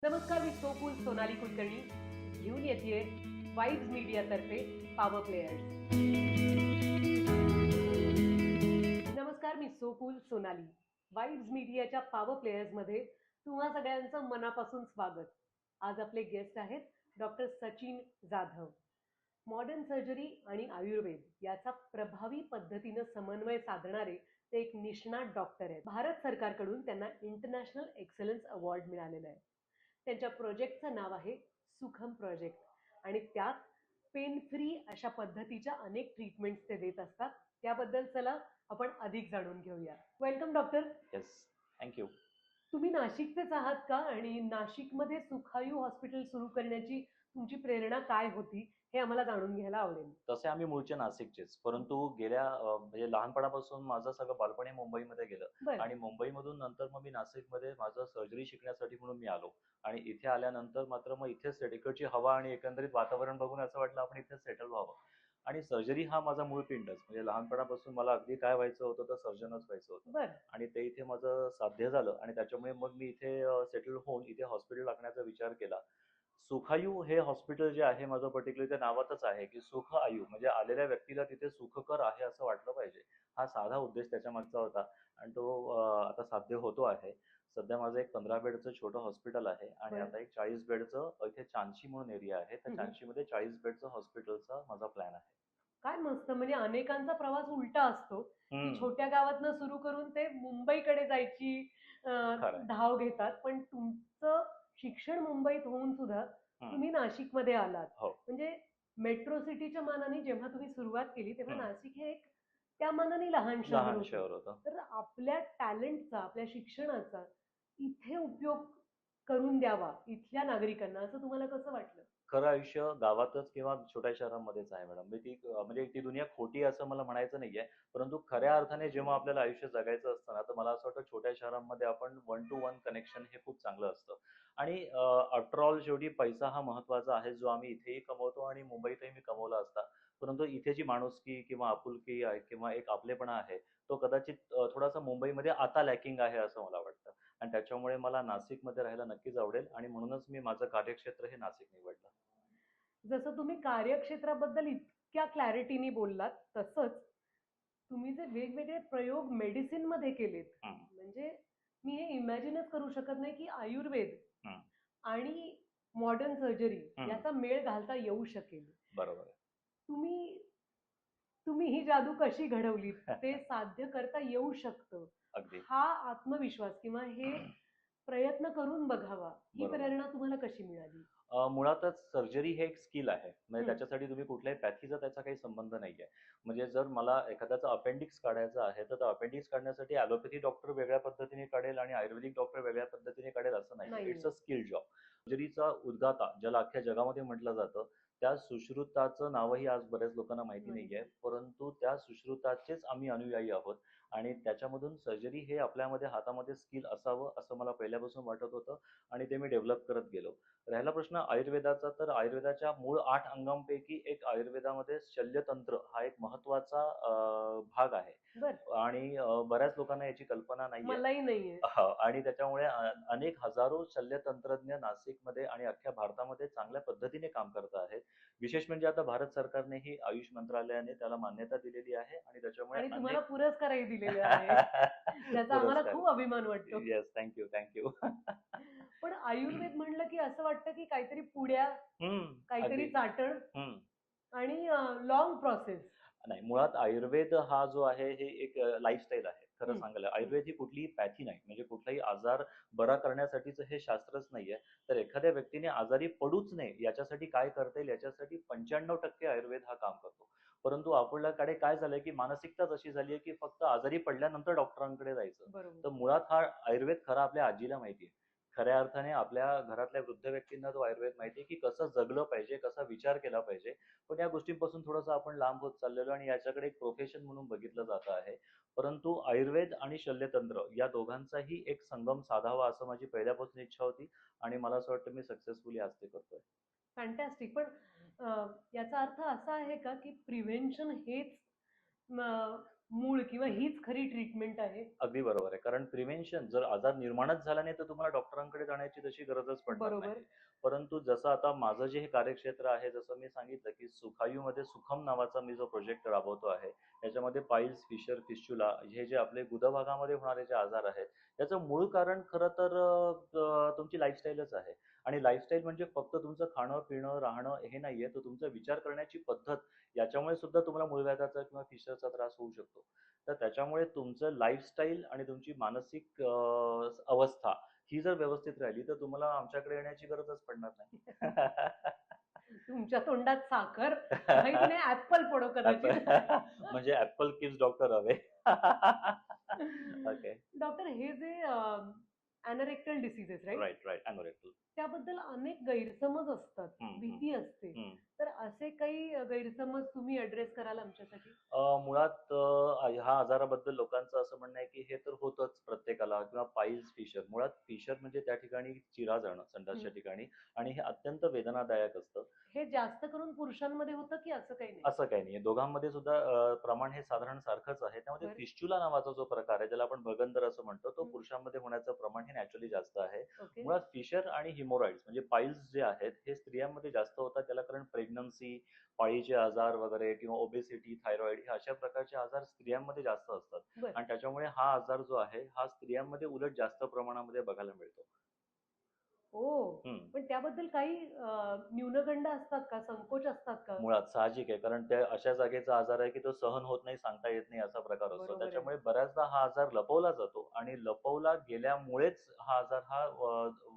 नमस्कार, मी सोकूल सोनाली कुलकर्णी घेऊन येते वाइब्स मीडियातर्फे पॉवर प्लेयर्स. नमस्कार, मी सोकूल सोनाली. वाइब्स मीडियाच्या पॉवर प्लेयर्समध्ये तुम्हा सगळ्यांचं मनापासून स्वागत. आज आपले गेस्ट आहेत doctor Sachin Jadhav. Modern surgery आणि आयुर्वेद याचा प्रभावी पद्धतीनं समन्वय साधणारे ते एक निष्णात डॉक्टर आहेत. भारत सरकारकडून त्यांना इंटरनॅशनल एक्सलन्स अवॉर्ड मिळालेला आहे. त्यांच्या प्रोजेक्टचं नाव आहे सुखम प्रोजेक्ट आणि त्यात पेन फ्री अशा पद्धतीच्या अनेक ट्रीटमेंट्स ते देत असतात. त्याबद्दल चला आपण अधिक जाणून घेऊया. Welcome doctor. Yes, thank you. तुम्ही नाशिकचेच आहात का? आणि नाशिकमध्ये सुखायू हॉस्पिटल सुरू करण्याची तुमची प्रेरणा काय होती हे आम्हाला जाणून घ्यायला आवडेल. तसे आम्ही मूळचे नाशिकचेच, परंतु गेल्या म्हणजे लहानपणापासून माझं सगळं बालपण मुंबईमध्ये गेलं बरं. आणि मुंबईमधून नंतर मग मी नाशिकमध्ये माझं सर्जरी शिकण्यासाठी म्हणून मी आलो आणि इथे आल्यानंतर मात्र मग इथेच इकडची हवा आणि एकंदरीत वातावरण बघून असं वाटलं आपण इथेच सेटल व्हावं. आणि सर्जरी हा माझा मूळ पिंडच, म्हणजे लहानपणापासून मला अगदी काय व्हायचं होतं तर सर्जनच व्हायचं होतं बरं. आणि ते इथे माझं साध्य झालं आणि त्याच्यामुळे मग मी इथे सेटल होऊन इथे हॉस्पिटल टाकण्याचा विचार केला. सुखायू हे हॉस्पिटल जे आहे माझं पर्टिक्युलर त्या नावातच आहे की सुख आयु, म्हणजे आलेल्या व्यक्तीला तिथे सुखकर आहे असं वाटलं पाहिजे. हा साधा उद्देश त्याच्या मागचा होता आणि तो आता साध्य होतो आहे. सध्या माझं एक 15 बेडचं छोटं हॉस्पिटल आहे आणि बरं. आता एक 40 बेडचं इथे चांशी म्हणून एरिया आहे, त्या चांशीमध्ये 40 बेडचं हॉस्पिटलचा माझा प्लॅन आहे. काय मस्त. म्हणजे अनेकांचा प्रवास उलटा असतो की छोट्या गावातनं सुरू करून ते मुंबईकडे जायची खरंय. धाव घेतात, पण तुमचं शिक्षण मुंबईत होऊन सुद्धा तुम्ही नाशिकमध्ये आलात. हो. म्हणजे मेट्रो सिटीच्या मानाने जेव्हा तुम्ही सुरुवात केली तेव्हा हम्म. नाशिक हे एक त्या मानाने लहान लहान होतं. शहर होतं. तर आपल्या टॅलेंटचा, आपल्या शिक्षणाचा इथे उपयोग करून द्यावा इथल्या नागरिकांना, असं तुम्हाला कसं वाटलं? खरं आयुष्य गावातच किंवा छोट्या शहरांमध्येच आहे मॅडम. म्हणजे ती दुनिया खोटी आहे असं मला म्हणायचं नाहीये, परंतु खऱ्या अर्थाने जेव्हा आपल्याला आयुष्य जगायचं असतं ना, तर मला असं वाटतं छोट्या शहरांमध्ये आपण 1 to 1 कनेक्शन हे खूप चांगलं असतं. आणि आफ्टर ऑल शेवटी पैसा हा महत्वाचा आहे, जो आम्ही इथेही कमवतो आणि मुंबईतही मी कमवला असता, परंतु इथे जी माणुसकी किंवा आपुलकी आहे किंवा एक आपलेपणा आहे तो कदाचित थोडासा मुंबईमध्ये आता लॅकिंग आहे असं मला वाटतं. आणि त्याच्यामुळे मला नाशिकमध्ये राहायला नक्कीच आवडेल आणि म्हणूनच मी माझं कार्यक्षेत्र हे नाशिक निवडलं. जसं तुम्ही कार्यक्षेत्राबद्दल इतक्या क्लॅरिटीने बोललात, तसंच तुम्ही जे वेगवेगळे प्रयोग मेडिसिन मध्ये केलेत, हम्म. म्हणजे मी हे इमॅजिनच करू शकत नाही की आयुर्वेद हम्म. आणि मॉडर्न सर्जरी हम्म. याचा मेळ घालता येऊ शकेल. बरोबर आहे. तुम्ही तुम्ही ही जादू कशी घडवली, ते साध्य करता येऊ शकतं, अगदी हा आत्मविश्वास किंवा हे प्रयत्न करून बघावा ही बरोबर. प्रेरणा तुम्हाला कशी मिळाली? मुळातच सर्जरी हे एक स्किल आहे, म्हणजे हम्म. त्याच्यासाठी तुम्ही कुठल्याही पॅथीचा त्याचा काही संबंध नाहीये. म्हणजे जर मला एखाद्याचं अपेंडिक्स काढायचं आहे तर अपेंडिक्स काढण्यासाठी ॲलोपॅथी डॉक्टर वेगळ्या पद्धतीने काढेल आणि आयुर्वेदिक डॉक्टर वेगळ्या पद्धतीने काढेल असं नाही. It's a skill job. सर्जरीचा उद्गाता ज्याला अख्ख्या जगामध्ये म्हटलं जातं, त्या सुश्रुताचं नावही आज बऱ्याच लोकांना माहिती नाहीये, परंतु त्या सुश्रुताचेच आम्ही अनुयायी आहोत आणि त्याच्यामधून सर्जरी हे आपल्यामध्ये हातामध्ये स्किल असावं असं मला पहिल्यापासून वाटत होतं आणि ते मी डेव्हलप करत गेलो. राहिला प्रश्न आयुर्वेदाचा, तर आयुर्वेदाच्या मूळ 8 अंगांपैकी एक आयुर्वेदामध्ये शल्यतंत्र हा एक महत्वाचा भाग आहे. आणि बऱ्याच लोकांना याची कल्पना नाहीये. मलाही नाहीये. आणि त्याच्यामुळे अनेक हजारो शल्यतंत्रज्ञ नाशिकमध्ये आणि अख्ख्या भारतामध्ये चांगल्या पद्धतीने काम करत आहेत. विशेष म्हणजे आता भारत सरकारनेही आयुष मंत्रालयाने त्याला मान्यता दिलेली आहे आणि त्याच्यामुळे आणि तुम्हाला पुरस्कारही दिलेले आहे ज्याचा आम्हाला खूप अभिमान वाटतो. Yes, thank you thank you. पण आयुर्वेद म्हणलं की असं वाटतं की काहीतरी पुड्या, काहीतरी चाटण आणि लॉंग प्रोसेस. नाही, मुळात आयुर्वेद हा जो आहे हे एक लाईफस्टाईल आहे. खरं सांगायला आयुर्वेद ही कुठलीही पॅथी नाही, म्हणजे कुठलाही आजार बरा करण्यासाठीच हे शास्त्रच नाहीये. तर एखाद्या व्यक्तीने आजारी पडूच नये याच्यासाठी काय करता येईल याच्यासाठी 95% आयुर्वेद हा काम करतो. परंतु आपल्याकडे काय झालंय की मानसिकताच अशी झाली आहे की फक्त आजारी पडल्यानंतर डॉक्टरांकडे जायचं. तर मुळात हा आयुर्वेद खरा आपल्या आजीला माहितीये. खऱ्या अर्थाने आपल्या घरातल्या वृद्ध व्यक्तींना तो आयुर्वेद माहितीये की कसं जगलं पाहिजे, कसा विचार केला पाहिजे. पण या गोष्टींपासून थोडंसं आपण लांब होत चाललेलो आणि याच्याकडे एक प्रोफेशन म्हणून बघितलं जात आहे. परंतु आयुर्वेद आणि शल्यतंत्र या दोघांचाही एक संगम साधावा असं माझी पहिल्यापासून इच्छा होती आणि मला असं वाटतं मी सक्सेसफुली आज ते करतोय. फॅन्टॅस्टिक. पण याचा अर्थ असा आहे का की प्रिव्हेन्शन हेच मूळ किंवा हीच खरी ट्रीटमेंट आहे? अगदी बरोबर आहे. कारण प्रिव्हेन्शन जर आजार निर्माणच झाला नाही, तर तुम्हाला डॉक्टरांकडे जाण्याची तशी गरजच पडणार बरोबर. नाही. परंतु जसं आता माझं जे हे कार्यक्षेत्र आहे, जसं मी सांगितलं, की सुखायूमध्ये सुखम नावाचा मी जो प्रोजेक्ट राबवतो आहे, याच्यामध्ये पाईल्स, फिशर, फिस्चुला हे जे आपले गुदभागामध्ये होणारे जे आजार आहेत, याचं मूळ कारण खरं तर तुमची लाईफस्टाईलच आहे. आणि लाईफस्टाईल म्हणजे फक्त तुमचं खाणं, पिणं, राहणं हे नाहीये, तर तुमचा विचार करण्याची पद्धत याच्यामुळे सुद्धा तुम्हाला मूळव्याधाचा किंवा फिशरचा त्रास होऊ शकतो. तर त्याच्यामुळे तुमचं लाईफस्टाईल आणि तुमची मानसिक अवस्था ही जर व्यवस्थित राहिली, तर तुम्हाला आमच्याकडे येण्याची गरजच पडणार नाही. तुमच्या तोंडात साखर माहित नाही ऍपल पडो कदाचित. म्हणजे ऍपल किड्स डॉक्टर हवे. ओके. डॉक्टर, हे जे अॅनोरेक्टल डिसीजेस राईट, राईट, राईट. अॅनोरेक्टल. त्याबद्दल अनेक गैरसमज असतात, हम्म, हम्म, भीती असते. हम्म. तर असे काही गैरसमज तुम्ही ऍड्रेस कराल आमच्यासाठी? मुळात ह्या आजाराबद्दल लोकांचं असं म्हणणं आहे, की हे तर होतच प्रत्येकाला किंवा पाईल्स, फिशर. मुळात फिशर म्हणजे त्या ठिकाणी चिरा जाणं संडासच्या हम्म. ठिकाणी आणि हे अत्यंत वेदनादायक असतं. हे जास्त करून पुरुषांमध्ये होतं की असं काही नाही? असं काही नाहीये. दोघांमध्ये सुद्धा प्रमाण हे साधारण सारखंच आहे. त्यामध्ये बरं. फिस्चुला नावाचा जो प्रकार आहे, ज्याला आपण बगंदर असं म्हणतो, तो हम्म. पुरुषांमध्ये होण्याचं प्रमाण हे नॅचरली जास्त आहे. ओके. मुळात फिशर आणि हिमोरॉइड्स म्हणजे पाईल्स जे आहेत, हे स्त्रियांमध्ये जास्त होतात. त्याला कारण प्रेग्नन्सी, पाळीचे आजार वगैरे किंवा ओबेसिटी, थायरॉइड हे अशा प्रकारचे आजार स्त्रियांमध्ये जास्त असतात. बरं. आणि त्याच्यामुळे हा आजार जो आहे, हा स्त्रियांमध्ये उलट जास्त प्रमाणामध्ये बघायला मिळतो. ओ, हम्म. पण त्याबद्दल काही न्यूनगंड असतात का, संकोच असतात का? मुळात साहजिक आहे, कारण त्या अशा जागेचा आजार आहे की तो सहन होत नाही, सांगता येत नाही असा प्रकार असतो. बरोबर आहे. त्याच्यामुळे बऱ्याचदा हा आजार लपवला जातो आणि लपवला गेल्यामुळेच हा आजार हा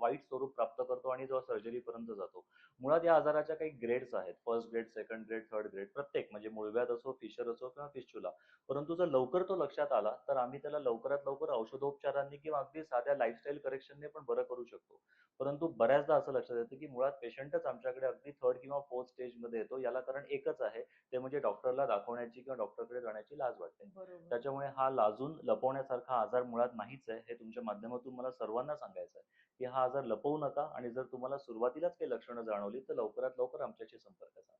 वाईट स्वरूप प्राप्त करतो आणि जो सर्जरीपर्यंत जातो. मुळात या आजाराच्या काही ग्रेड्स आहेत, first grade, second grade, third grade, प्रत्येक म्हणजे मूळव्याध असो, फिशर असो किंवा फिस्चुला. परंतु जर लवकर तो लक्षात आला, तर आम्ही त्याला लवकरात लवकर औषधोपचारांनी किंवा अगदी साध्या लाईफस्टाईल करेक्शनने पण बरं करू शकतो. परंतु बऱ्याचदा असं लक्षात येतं की मुळात पेशंटच आमच्याकडे अगदी थर्ड किंवा फोर्थ स्टेजमध्ये येतो. याला कारण एकच आहे, ते म्हणजे डॉक्टरला दाखवण्याची किंवा डॉक्टरकडे जाण्याची लाज वाटते. बरोबर. त्याच्यामुळे हा लाजून लपवण्यासारखा आजार मुळात नाहीच आहे. हे तुमच्या माध्यमातून मला सर्वांना सांगायचं आहे, की हा आजार लपवू नका आणि जर तुम्हाला सुरुवातीलाच काही लक्षणं जाणवली, तर लवकरात लवकर आमच्याशी संपर्क साधा.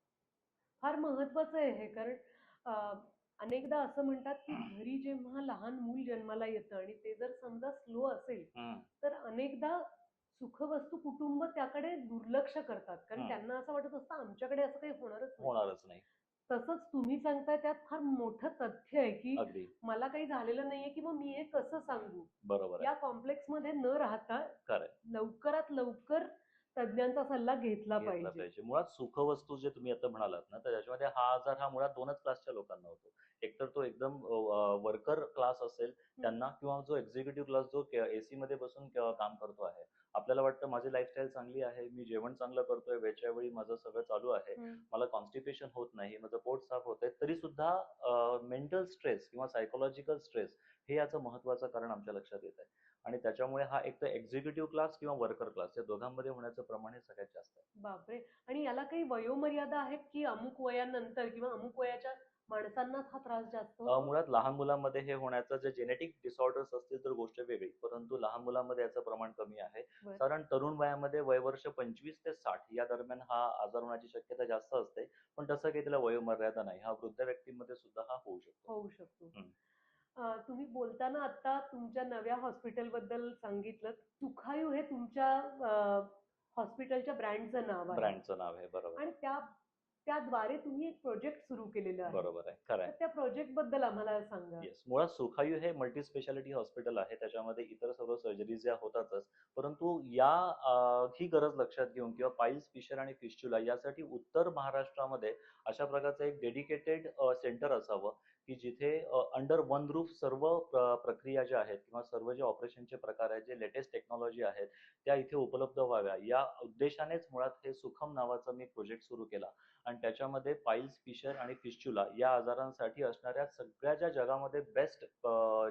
फार महत्वाचं आहे हे, कारण अनेकदा असं म्हणतात की घरी जेव्हा लहान मूल जन्माला येतं आणि ते जर समजा स्लो असेल, हम्म, तर अनेकदा सुखवस्तू कुटुंब त्याकडे दुर्लक्ष करतात, कारण हम्म. त्यांना असं वाटत असतं आमच्याकडे असं काही होणारच नाही. होणारच नाही. तसंच तुम्ही सांगताय त्यात फार मोठं तथ्य आहे की अगदी मला काही झालेलं नाहीये की मग मी हे कसं सांगू. बरोबर आहे. या कॉम्प्लेक्स मध्ये न राहता खरंय. लवकरात लवकर तज्ञांचा सल्ला घेतला घेतला पाहिजे. पाहिजे. मुळात सुखवस्तू जे तुम्ही आता म्हणालात ना, तर त्याच्यामध्ये हा आजार हा मुळात दोनच क्लासच्या लोकांना होतो. एकतर तो एकदम वर्कर क्लास असेल त्यांना, किंवा जो एक्झिक्युटिव्ह क्लास जो एसी मध्ये बसून काम करतो आहे. आपल्याला वाटतं माझी लाईफस्टाईल चांगली आहे, मी जेवण चांगलं करतोय, वेळच्या वेळी माझं सगळं चालू आहे, हम्म. मला कॉन्स्टिपेशन होत नाही, माझं पोट साफ होतंय, तरी सुद्धा मेंटल स्ट्रेस किंवा सायकोलॉजिकल स्ट्रेस हे याचं महत्त्वाचं कारण आमच्या लक्षात येत आहे. आणि त्याच्यामुळे हा एक तर एक्झिक्युटिव्ह क्लास किंवा वर्कर क्लास या दोघांमध्ये होण्याचं प्रमाण हे सगळ्यात जास्त आहे. बापरे. आणि याला काही वयोमर्यादा आहेत की अमुक वयानंतर किंवा अमुक वयाच्या माणसांनाच हा त्रास जास्त होतो? मुळात लहान मुलांमध्ये हे होण्याचं जे जेनेटिक डिसऑर्डर्स असतील तर गोष्ट वेगळी, परंतु लहान मुलांमध्ये याचं प्रमाण कमी आहे. बरं. साधारण तरुण वयामध्ये वयवर्ष 25 ते 60 या दरम्यान हा आजार होण्याची शक्यता जास्त असते, पण तसं काही त्याला वयोमर्यादा नाही. हा वृद्ध व्यक्तींमध्ये सुद्धा हा होऊ शकतो. होऊ शकतो. हम्म. तुम्ही बोलताना आता तुमच्या नव्या हॉस्पिटल बद्दल सांगितलं. सुखायू हे तुमच्या हॉस्पिटलच्या ब्रँडचं नाव आहे ब्रँडचं नाव आहे, बरोबर. आणि त्याद्वारे तुम्ही एक प्रोजेक्ट सुरू केलेलं आहे. बरोबर आहे, खरं तर आहे. त्या प्रोजेक्ट बद्दल आम्हाला सांगा. येस, मुळात सुखायू हे मल्टी स्पेशालिटी हॉस्पिटल आहे. त्याच्यामध्ये इतर सर्व सर्जरीज या होतातच, परंतु ही गरज लक्षात घेऊन किंवा पाईल्स, फिशर आणि फिस्चुला यासाठी उत्तर महाराष्ट्रामध्ये अशा प्रकारचं एक डेडिकेटेड सेंटर असावं, की जिथे अंडर वन रूफ सर्व प्रक्रिया ज्या आहेत किंवा सर्व जे ऑपरेशनचे प्रकार आहेत, जे लेटेस्ट टेक्नॉलॉजी आहेत, त्या इथे उपलब्ध व्हाव्या या उद्देशानेच मुळात हे सुखम नावाचा मी प्रोजेक्ट सुरू केला. आणि त्याच्यामध्ये पाईल्स, फिशर आणि फिस्चुला या आजारांसाठी असणाऱ्या सगळ्या ज्या जगामध्ये बेस्ट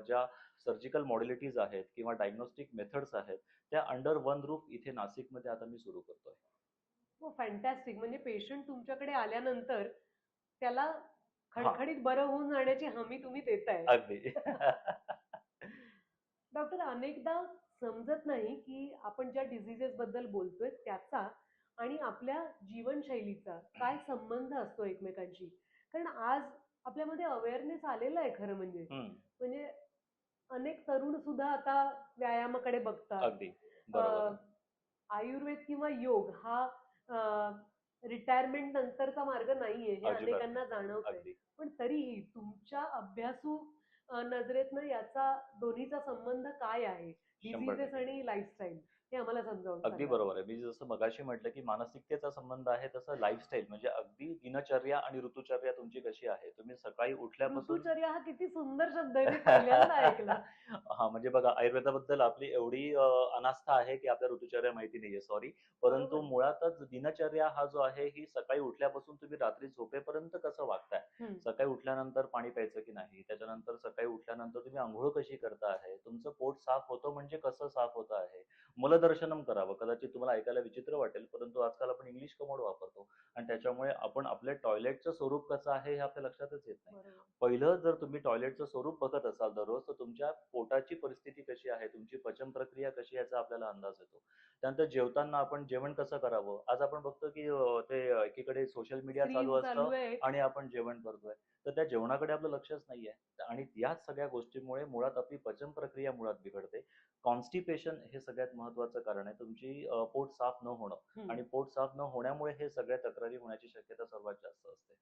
ज्या सर्जिकल मॉडेलिटीज आहेत किंवा डायग्नोस्टिक मेथड्स आहेत, त्या अंडर वन रूफ इथे नाशिकमध्ये आता मी सुरू करतोय. फॅन्टॅस्टिक. म्हणजे पेशंट तुमच्याकडे आल्यानंतर त्याला खडखडीत बरं होऊन जाण्याची हमी तुम्ही देताय. अगदी. डॉक्टर, अनेकदा समजत नाही की आपण ज्या डिझिजेस बद्दल बोलतोय त्याचा आणि आपल्या जीवनशैलीचा काय संबंध असतो एकमेकांशी. कारण आज आपल्यामध्ये अवेअरनेस आलेला आहे खरं म्हणजे. हम्म. म्हणजे अनेक तरुण सुद्धा आता व्यायामाकडे बघतात. अगदी बरोबर अ, आहे. आयुर्वेद किंवा योग हा रिटायरमेंट नंतरचा मार्ग नाहीये हे अजिबात अनेकांना नाही. जाणवतंय. अगदी पण तरीही तुमच्या अभ्यासू नजरेतनं याचा दोन्हीचा संबंध काय आहे? 100% डिसीजेस आणि लाईफस्टाईल हे आम्हाला समजावून अगदी सांगा. बरोबर आहे. मी जसं मगाशी म्हटलं, की मानसिकतेचा संबंध आहे, तसं लाईफस्टाईल म्हणजे अगदी दिनचर्या आणि ऋतुचर्या तुमची कशी आहे. तुम्ही सकाळी उठल्यापासून ऋतुचर्या हा किती सुंदर शब्द आहे. मी पहिल्यांदा ऐकला. हां, म्हणजे बघा आयुर्वेदाबद्दल आपली एवढी अनास्था आहे, की आपल्या ऋतुचर्या माहिती नाहीये, सॉरी. परंतु बरोबर. मुळातच दिनचर्या हा जो आहे, ही सकाळी उठल्यापासून तुम्ही रात्री झोपेपर्यंत कसं वागताय. हं. सकाळी उठल्यानंतर पाणी प्यायचं की नाही, त्याच्यानंतर सकाळी उठल्यानंतर तुम्ही अंघोळ कशी करता आहे, तुमचं पोट साफ होतं म्हणजे कसं साफ होतं आहे. मलदर्शनम करावं. कदाचित तुम्हाला ऐकायला विचित्र वाटेल, परंतु आजकाल आपण इंग्लिश कमोड वापरतो आणि त्याच्यामुळे आपण आपल्या टॉयलेटचं स्वरूप कसं आहे, हे आपल्या लक्षातच येत नाही. बरोबर. पहिलं जर तुम्ही टॉयलेटचं स्वरूप बघत असाल दररोज, तर तुमच्या पोटाची परिस्थिती कशी आहे, तुमची पचन प्रक्रिया कशी आहे याचा आपल्याला अंदाज येतो. त्यानंतर जेवताना आपण जेवण कसं करावं? आज आपण बघतो की ते एकीकडे सोशल मीडिया चालू स्क्रीन चालू असतं आहे. आणि आपण जेवण करतोय. तर त्या जेवणाकडे आपलं लक्षच नाहीये आणि याच सगळ्या गोष्टींमुळे मुळात आपली पचन प्रक्रिया मुळात बिघडते. कॉन्स्टिपेशन हे सगळ्यात महत्त्वाचं कारण आहे. तुमची पोट साफ न होणं हं. आणि पोट साफ न होण्यामुळे हे सगळ्या तक्रारी होण्याची शक्यता सर्वात जास्त असते.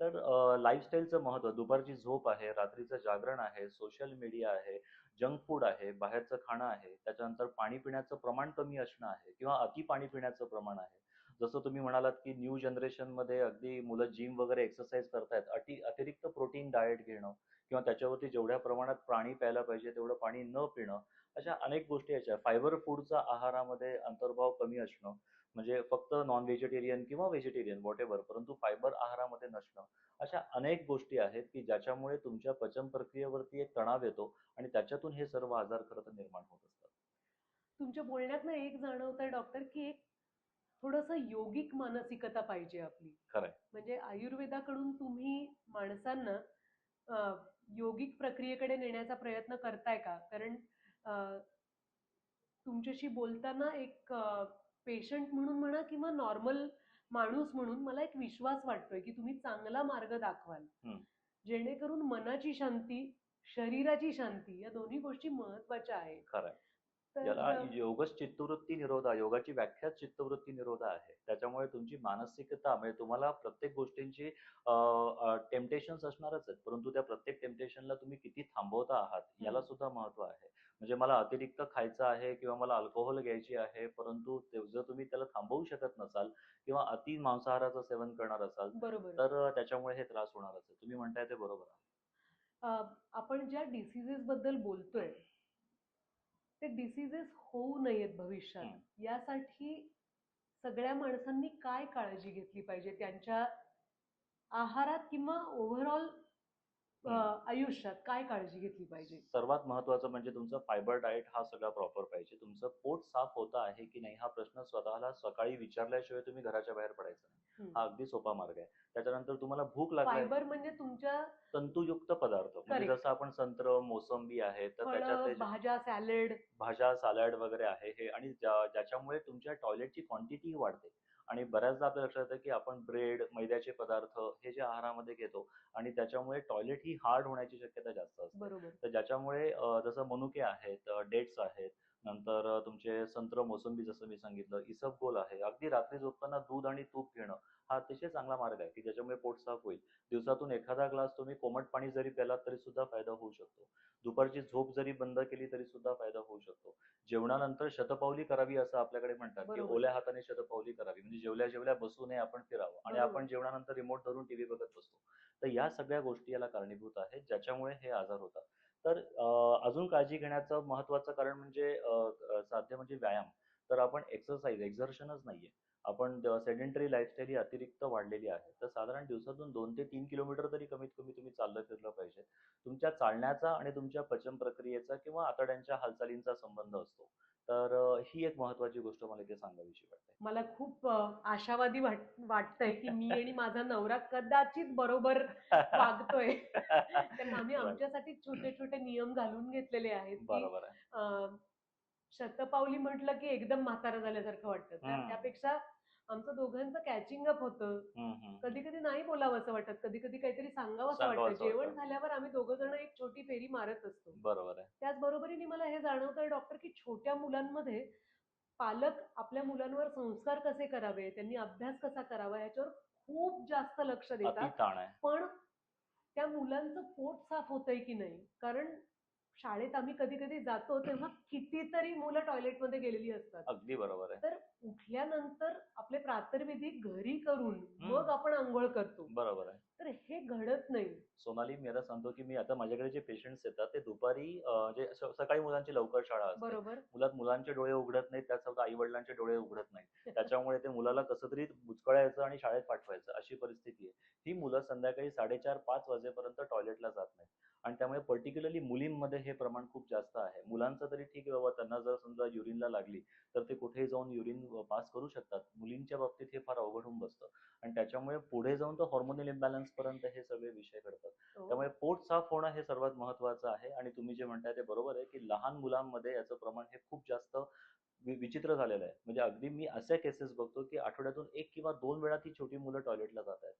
तर लाईफस्टाईलचं महत्त्व दुपारची झोप आहे, रात्रीचं जागरण आहे, सोशल मीडिया आहे, जंक फूड आहे, बाहेरचं खाणं आहे, त्याच्यानंतर पाणी पिण्याचं प्रमाण कमी असणं आहे किंवा अति पाणी पिण्याचं प्रमाण आहे. जसं तुम्ही म्हणालात, की न्यू जनरेशनमध्ये अगदी मुलं जिम वगैरे एक्सरसाइज करतायत. अतिरिक्त प्रोटीन डाएट घेणं किंवा त्याच्यावरती जेवढ्या प्रमाणात पाणी प्यायला पाहिजे तेवढं पाणी न पिणं, अशा अनेक गोष्टी याच्या फायबर फूडचा आहारामध्ये अंतर्भाव कमी असणं, म्हणजे फक्त नॉन व्हेजिटेरियन किंवा व्हेजिटेरियन व्हॉटएव्हर, परंतु फायबर आहारामध्ये नसणं. अशा अनेक गोष्टी आहेत, की ज्याच्यामुळे तुमच्या पचन प्रक्रियेवरती एक तणाव येतो आणि त्याच्यातून हे सर्व आजार खरं तर निर्माण होत असतात. तुमच्या बोलण्यातनं एक जाणवतंय डॉक्टर, की एक थोडंसं योगिक मानसिकता पाहिजे आपली. खरंय. म्हणजे आयुर्वेदाकडून तुम्ही माणसांना अ, योगिक प्रक्रियेकडे नेण्याचा प्रयत्न करताय का? कारण अ, तुमच्याशी बोलताना एक पेशंट म्हणून म्हणा किंवा नॉर्मल माणूस म्हणून मला एक विश्वास वाटतोय, की तुम्ही चांगला मार्ग दाखवाल. हं. जेणेकरून मनाची शांती, शरीराची शांती या दोन्ही गोष्टी महत्त्वाच्या आहेत. खरंय. तर याला योगच चित्तवृत्ती निरोधा, योगाची व्याख्याच चित्तवृत्ती निरोधा आहे. त्याच्यामुळे तुमची मानसिकता म्हणजे तुम्हाला प्रत्येक गोष्टींची टेम्पटेशन्स असणारच आहेत. परंतु त्या प्रत्येक टेम्पटेशनला तुम्ही किती थांबवता आहात याला हं. सुद्धा महत्त्व आहे. म्हणजे मला अतिरिक्त खायचं आहे किंवा मला अल्कोहोल घ्यायची आहे, परंतु ते जर तुम्ही त्याला थांबवू शकत नसाल किंवा अति मांसाहाराचं सेवन करणार असाल, बरोबर. तर त्याच्यामुळे हे त्रास होणारच आहे. तुम्ही म्हणताय ते बरोबर आहे. आपण ज्या डिसीजेस बद्दल बोलतोय, ते डिसीजेस होऊ नयेत भविष्यात, हं. यासाठी सगळ्या माणसांनी काय काळजी घेतली पाहिजे त्यांच्या आहारात किंवा ओव्हरऑल हं. आयुष्यात काय काळजी घेतली पाहिजे? सर्वात महत्त्वाचं म्हणजे तुमचं फायबर डाएट हा सगळा प्रॉपर पाहिजे. तुमचं पोट साफ होतं आहे की नाही हा प्रश्न स्वतःला सकाळी विचारल्याशिवाय तुम्ही घराच्या बाहेर पडायचं नाही. हं. हा अगदी सोपा मार्ग आहे. त्याच्यानंतर तुम्हाला भूक लागलाय फायबर म्हणजे तुमच्या तंतुयुक्त पदार्थ म्हणजे करेक्ट. जसं आपण संत्र, मोसंबी आहे, तर फळं, त्याच्यातले जे भाज्या, सॅलड. भाज्या, सॅलड वगैरे आहे हे आणि ज्याच्यामुळे तुमच्या टॉयलेटची क्वांटिटी वाढते आणि बऱ्याचदा आपल्या लक्षात येतं की आपण ब्रेड, मैद्याचे पदार्थ हे जे आहारामध्ये घेतो आणि त्याच्यामुळे टॉयलेट ही हार्ड होण्याची शक्यता जास्त असते. बरोबर. तर ज्याच्यामुळे जसं मनुके आहेत, डेट्स आहेत, नंतर तुमचे संत्र, मोसंबी जसं मी सांगितलं, इसबगोल आहे. अगदी रात्री झोपताना दूध आणि तूप घेणं हा अतिशय चांगला मार्ग आहे की ज्याच्यामुळे पोट साफ होईल. दिवसातून एखादा ग्लास तुम्ही कोमट पाणी जरी प्यालात तरी सुद्धा फायदा होऊ शकतो. दुपारची झोप जरी बंद केली तरी सुद्धा फायदा होऊ शकतो. जेवणानंतर शतपावली करावी असं आपल्याकडे म्हणतात, की बरोबर. ओल्या हाताने शतपावली करावी. म्हणजे जेवल्या-जेवल्या बसू नये, आपण फिरावं आणि बरोबर. आपण जेवणानंतर रिमोट धरून टीव्ही बघत बसतो. तर या सगळ्या गोष्टी याला कारणीभूत आहेत, ज्याच्यामुळे हे आजार होतात. तर अजून काळजी घेण्याचं महत्त्वाचं कारण म्हणजे साध्य म्हणजे व्यायाम. तर आपण एक्झर्शनच नाहीये. आपण सेडेंटरी लाईफस्टाईल ही अतिरिक्त वाढलेली आहे. तर साधारण दिवसातून 2 ते 3 किलोमीटर तरी कमीत कमी तुम्ही चाललं फिरलं पाहिजे. तुमच्या चालण्याचा आणि तुमच्या पचन प्रक्रियेचा किंवा आतड्यांच्या हालचालींचा संबंध असतो. तर ही एक महत्त्वाची गोष्ट मला इथे सांगावीशी वाटते. मला खूप आशावादी वाटतंय, की मी आणि माझा नवरा कदाचित बरोबर वागतोय. कारण आम्ही राइट. आमच्यासाठी छोटे-छोटे नियम घालून घेतलेले आहेत, की बरोबर आहे. अ, शतपावली म्हटलं, की एकदम म्हातारं झाल्यासारखं वाटतं. हं. त्यापेक्षा आमचं दोघांचं कॅचिंग अप होतं. कधी कधी नाही बोलावं असं वाटत, कधी कधी काहीतरी सांगावं असं वाटतं. सांगावंसं जेवण वाटतं. झाल्यावर आम्ही दोघं जण एक छोटी फेरी मारत असतो. बरोबर आहे. त्याच बरोबरीने मला हे जाणवतंय डॉक्टर, की छोट्या मुलांमध्ये पालक आपल्या मुलांवर संस्कार कसे करावे, त्यांनी अभ्यास कसा करावा याच्यावर खूप जास्त लक्ष अति देतात. ताण आहे. पण त्या मुलांचं पोट साफ होतंय की नाही, कारण शाळेत आम्ही कधी कधी जातो तेव्हा कितीतरी मुलं टॉयलेटमध्ये गेलेली असतात. अगदी बरोबर आहे. तर उठल्यानंतर आपले प्रातर्विधी घरी करून हम्म. मग आपण अंघोळ करतो. बरोबर आहे. तर हे घडत नाही. सोनाली, मी आता सांगतो की मी आता माझ्याकडे जे पेशंट्स येतात ते दुपारी जे सकाळी मुलांची लवकर शाळा असते. बरोबर. मुलांचे डोळे उघडत नाहीत, त्यासोबत आई वडिलांचे डोळे उघडत नाहीत. त्याच्यामुळे ते मुलाला कसं तरी बुचकळायचं आणि शाळेत पाठवायचं अशी परिस्थिती आहे. ही मुलं संध्याकाळी 4:30-5 वाजेपर्यंत टॉयलेटला जात नाहीत. आणि त्यामुळे पर्टिक्युलरली मुलींमध्ये हे प्रमाण खूप जास्त आहे. मुलांचं तरी ठीक आहे बाबा, त्यांना जर समजा युरिनला लागली तर ते कुठेही जाऊन युरिन पास करू शकतात. मुलींच्या बाबतीत हे फार अवघड होऊन बसतं. आणि त्याच्यामुळे पुढे जाऊन तर हॉर्मोनल इम्बॅलन्स पर्यंत हे सगळे विषय घडतात. हो. त्यामुळे पोट साफ होणं हे सर्वात महत्त्वाचं आहे. आणि तुम्ही जे म्हणताय ते बरोबर आहे की लहान मुलांमध्ये याचं प्रमाण हे खूप जास्त विचित्र झालेलं आहे. म्हणजे अगदी मी अशा केसेस बघतो की आठवड्यातून 1 किंवा 2 वेळा ती छोटी मुलं टॉयलेटला जात आहेत.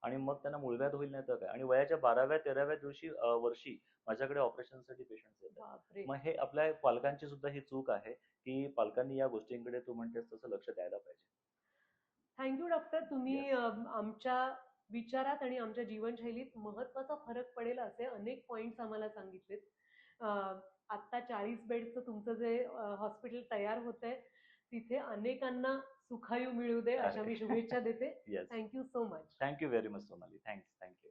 आणि मग त्यांना मुळव्याध होईल नाही तर काय. आणि वयाच्या 12व्या-13व्या वर्षी माझ्याकडे ऑपरेशनसाठी पेशंट्स येतात. बापरे. मग हे आपल्या पालकांची सुद्धा ही चूक आहे की पालकांनी या गोष्टींकडे तू म्हणतेस तसं लक्ष द्यायला पाहिजे. थँक्यू डॉक्टर, तुम्ही येस. आमच्या विचारात आणि आमच्या जीवनशैलीत महत्वाचा फरक पडेल असे अनेक पॉइंट्स आम्हाला सांगितलेत. आत्ता 40 बेडचं तुमचं जे हॉस्पिटल तयार होतंय तिथे अनेकांना सुखायू मिळू दे अशा अरे मी शुभेच्छा देते. Yes. Thank you so much. Thank you very much Sonali. Thanks.